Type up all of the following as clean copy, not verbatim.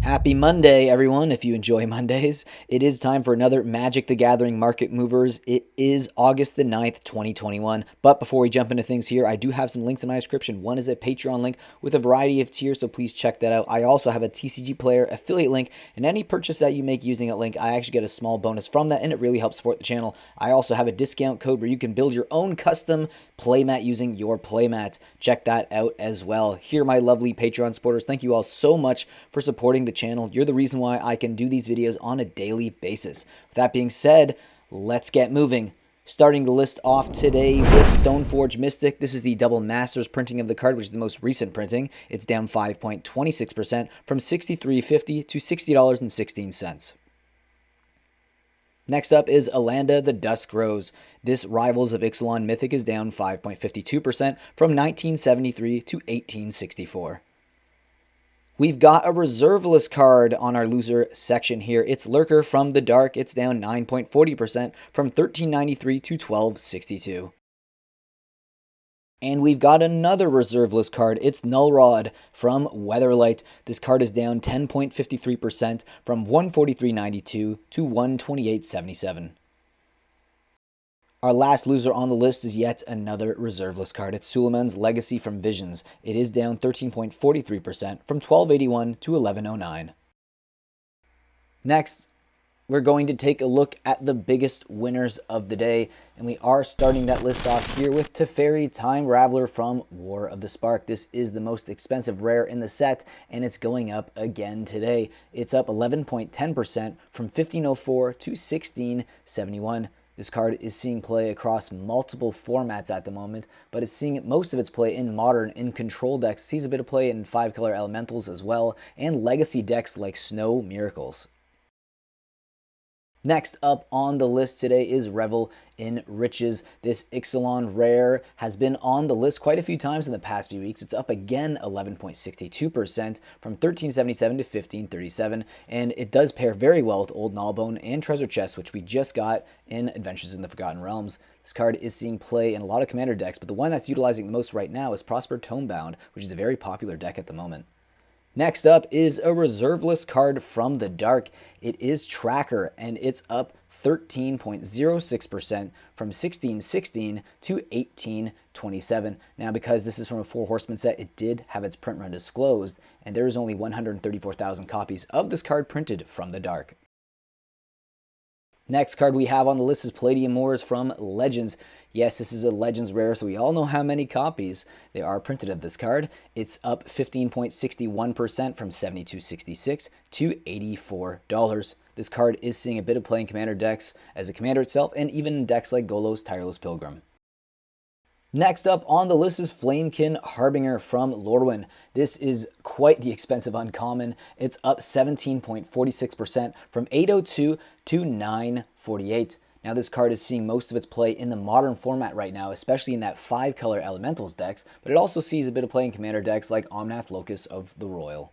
Happy Monday, everyone. If you enjoy Mondays, it is time for another Magic the Gathering Market Movers. It is August the 9th, 2021. But before we jump into things here, I do have some links in my description. One is a Patreon link with a variety of tiers, so please check that out. I also have a TCG Player affiliate link, and any purchase that you make using that link, I actually get a small bonus from that, and it really helps support the channel. I also have a discount code where you can build your own custom playmat using your playmat. Check that out as well. Here, my lovely Patreon supporters, thank you all so much for supporting the channel. You're the reason why I can do these videos on a daily basis. With that being said, let's get moving. Starting the list off today with Stoneforge Mystic. This is the double masters printing of the card, which is the most recent printing. It's down 5.26% from $63.50 to $60.16. Next up is Alanda the Dusk Rose. This Rivals of Ixalan Mythic is down 5.52% from $19.73 to $18.64. We've got a reserve list card on our loser section here. It's Lurker from the Dark. It's down 9.40% from $13.93 to $12.62. And we've got another reserve list card. It's Nullrod from Weatherlight. This card is down 10.53% from $143.92 to $128.77. Our last loser on the list is yet another reserve list card. It's Suleiman's Legacy from Visions. It is down 13.43% from $12.81 to $11.09. Next, we're going to take a look at the biggest winners of the day, and we are starting that list off here with Teferi Time Raveler from War of the Spark. This is the most expensive rare in the set, and it's going up again today. It's up 11.10% from $15.04 to $16.71. This card is seeing play across multiple formats at the moment, but it's seeing most of its play in Modern, in Control decks, sees a bit of play in 5-color Elementals as well, and Legacy decks like Snow Miracles. Next up on the list today is Revel in Riches. This Ixalan rare has been on the list quite a few times in the past few weeks. It's up again 11.62% from $13.77 to $15.37, and it does pair very well with Old Gnawbone and Treasure Chest, which we just got in Adventures in the Forgotten Realms. This card is seeing play in a lot of Commander decks, but the one that's utilizing the most right now is Prosper Tomebound, which is a very popular deck at the moment. Next up is a reserve list card from the Dark. It is Tracker, and it's up 13.06% from $16.16 to $18.27. Now, because this is from a Four Horsemen set, it did have its print run disclosed, and there is only 134,000 copies of this card printed from the Dark. Next card we have on the list is Palladium Moors from Legends. Yes, this is a Legends rare, so we all know how many copies there are printed of this card. It's up 15.61% from $72.66 to $84. This card is seeing a bit of play in Commander decks as a Commander itself, and even in decks like Golos Tireless Pilgrim. Next up on the list is Flamekin Harbinger from Lorwyn. This is quite the expensive uncommon. It's up 17.46% from $802 to $948. Now this card is seeing most of its play in the Modern format right now, especially in that 5-color Elementals decks, but it also sees a bit of play in Commander decks like Omnath Locus of the Royal.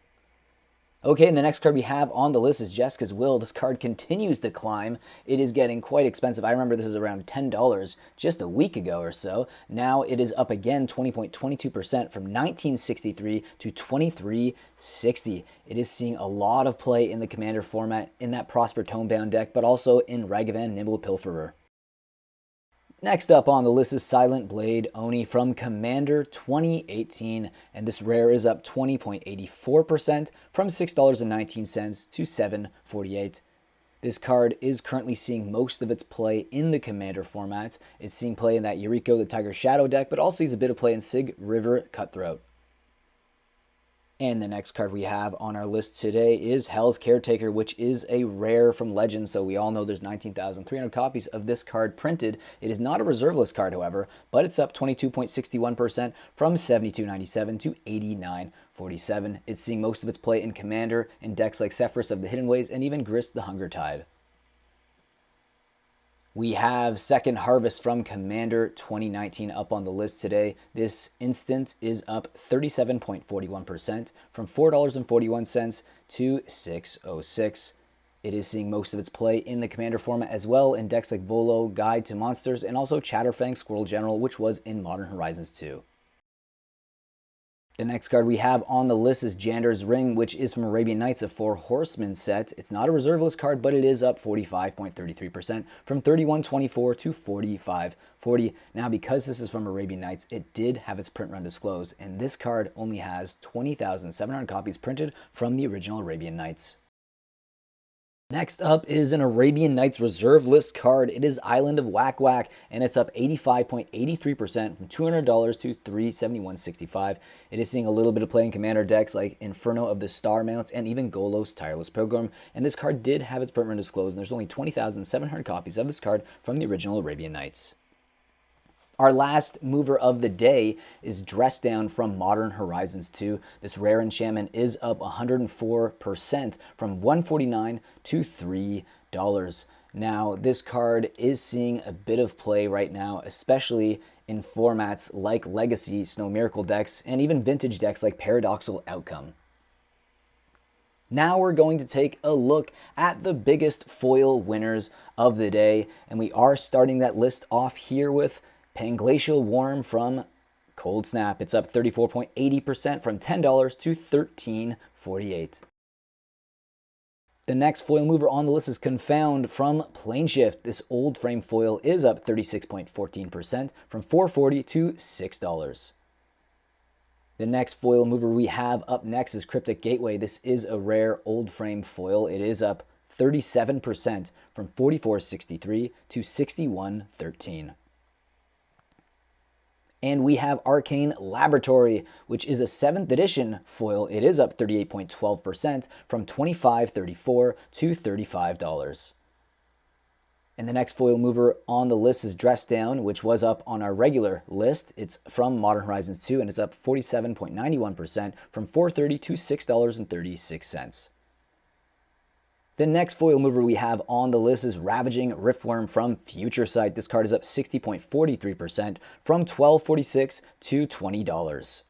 Okay, and the next card we have on the list is Jessica's Will. This card continues to climb. It is getting quite expensive. I remember this is around $10 just a week ago or so. Now it is up again 20.22% from $19.63 to $23.60. It is seeing a lot of play in the Commander format in that Prosper Tomebound deck, but also in Ragavan Nimble Pilferer. Next up on the list is Silent Blade Oni from Commander 2018, and this rare is up 20.84% from $6.19 to $7.48. This card is currently seeing most of its play in the Commander format. It's seeing play in that Yuriko the Tiger Shadow deck, but also sees a bit of play in Sig River Cutthroat. And the next card we have on our list today is Hell's Caretaker, which is a rare from Legends, so we all know there's 19,300 copies of this card printed. It is not a reserve list card, however, but it's up 22.61% from $72.97 to $89.47. It's seeing most of its play in Commander, in decks like Sephiroth of the Hidden Ways, and even Grist the Hunger Tide. We have Second Harvest from Commander 2019 up on the list today. This instant is up 37.41% from $4.41 to $6.06. It is seeing most of its play in the Commander format as well in decks like Volo, Guide to Monsters, and also Chatterfang Squirrel General, which was in Modern Horizons 2. The next card we have on the list is Jander's Ring, which is from Arabian Nights, a 4 Horsemen set. It's not a reserve list card, but it is up 45.33% from 31.24 to 45.40. Now, because this is from Arabian Nights, it did have its print run disclosed, and this card only has 20,700 copies printed from the original Arabian Nights. Next up is an Arabian Nights reserve list card. It is Island of Whack Whack, and it's up 85.83% from $200 to $371.65. It is seeing a little bit of play in commander decks like Inferno of the Star Mounts and even Golos Tireless Pilgrim, and this card did have its print run disclosed, and there's only 20,700 copies of this card from the original Arabian Nights. Our last mover of the day is Dress Down from Modern Horizons 2. This rare enchantment is up 104% from $149 to $3. Now, this card is seeing a bit of play right now, especially in formats like Legacy, Snow Miracle decks, and even vintage decks like Paradoxical Outcome. Now we're going to take a look at the biggest foil winners of the day, and we are starting that list off here with Panglacial Worm from Cold Snap. It's up 34.80% from $10 to $13.48. The next foil mover on the list is Confound from Planeshift. This old frame foil is up 36.14% from $4.40 to $6. The next foil mover we have up next is Cryptic Gateway. This is a rare old frame foil. It is up 37% from $44.63 to $61.13. And we have Arcane Laboratory, which is a 7th edition foil. It is up 38.12% from $25.34 to $35. And the next foil mover on the list is Dress Down, which was up on our regular list. It's from Modern Horizons 2, and it's up 47.91% from $4.30 to $6.36. The next foil mover we have on the list is Ravaging Riftworm from Future Sight. This card is up 60.43% from $12.46 to $20.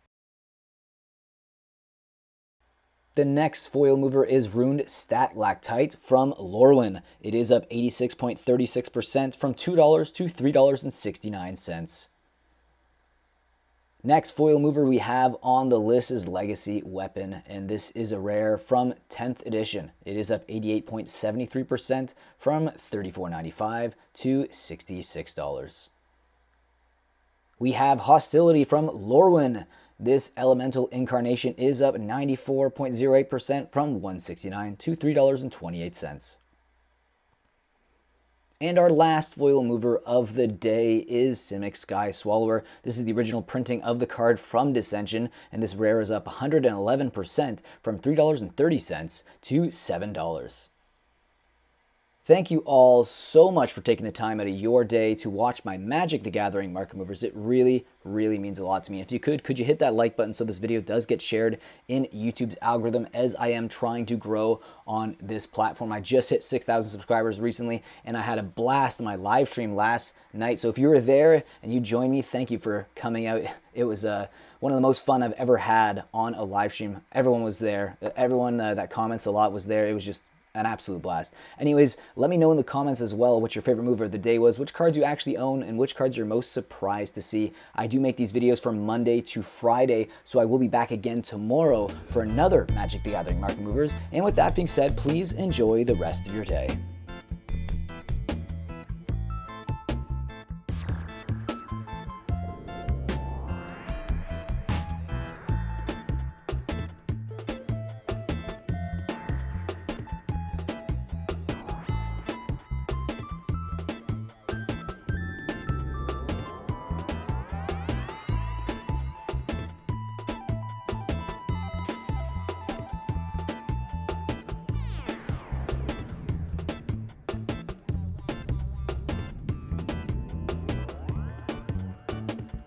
The next foil mover is Runed Stalactite from Lorwyn. It is up 86.36% from $2 to $3.69. Next foil mover we have on the list is Legacy Weapon, and this is a rare from 10th edition. It is up 88.73% from $34.95 to $66. We have Hostility from Lorwyn. This elemental incarnation is up 94.08% from $169 to $3.28. And our last foil mover of the day is Simic Sky Swallower. This is the original printing of the card from Dissension, and this rare is up 111% from $3.30 to $7. Thank you all so much for taking the time out of your day to watch my Magic the Gathering market movers. It really, really means a lot to me. If you could you hit that like button so this video does get shared in YouTube's algorithm, as I am trying to grow on this platform. I just hit 6,000 subscribers recently, and I had a blast on my live stream last night. So if you were there and you joined me, thank you for coming out. It was one of the most fun I've ever had on a live stream. Everyone was there. Everyone that comments a lot was there. It was just an absolute blast. Anyways, let me know in the comments as well what your favorite mover of the day was, which cards you actually own, and which cards you're most surprised to see. I do make these videos from Monday to Friday, so I will be back again tomorrow for another Magic the Gathering market movers. And with that being said, please enjoy the rest of your day.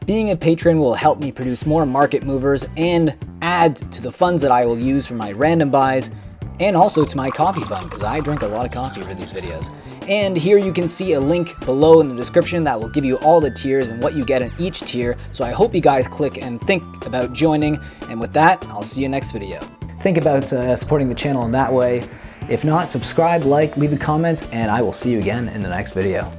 Being a patron will help me produce more market movers and add to the funds that I will use for my random buys, and also to my coffee fund, because I drink a lot of coffee for these videos. And here you can see a link below in the description that will give you all the tiers and what you get in each tier. So I hope you guys click and think about joining. And with that, I'll see you next video. Think about supporting the channel in that way. If not, subscribe, like, leave a comment, and I will see you again in the next video.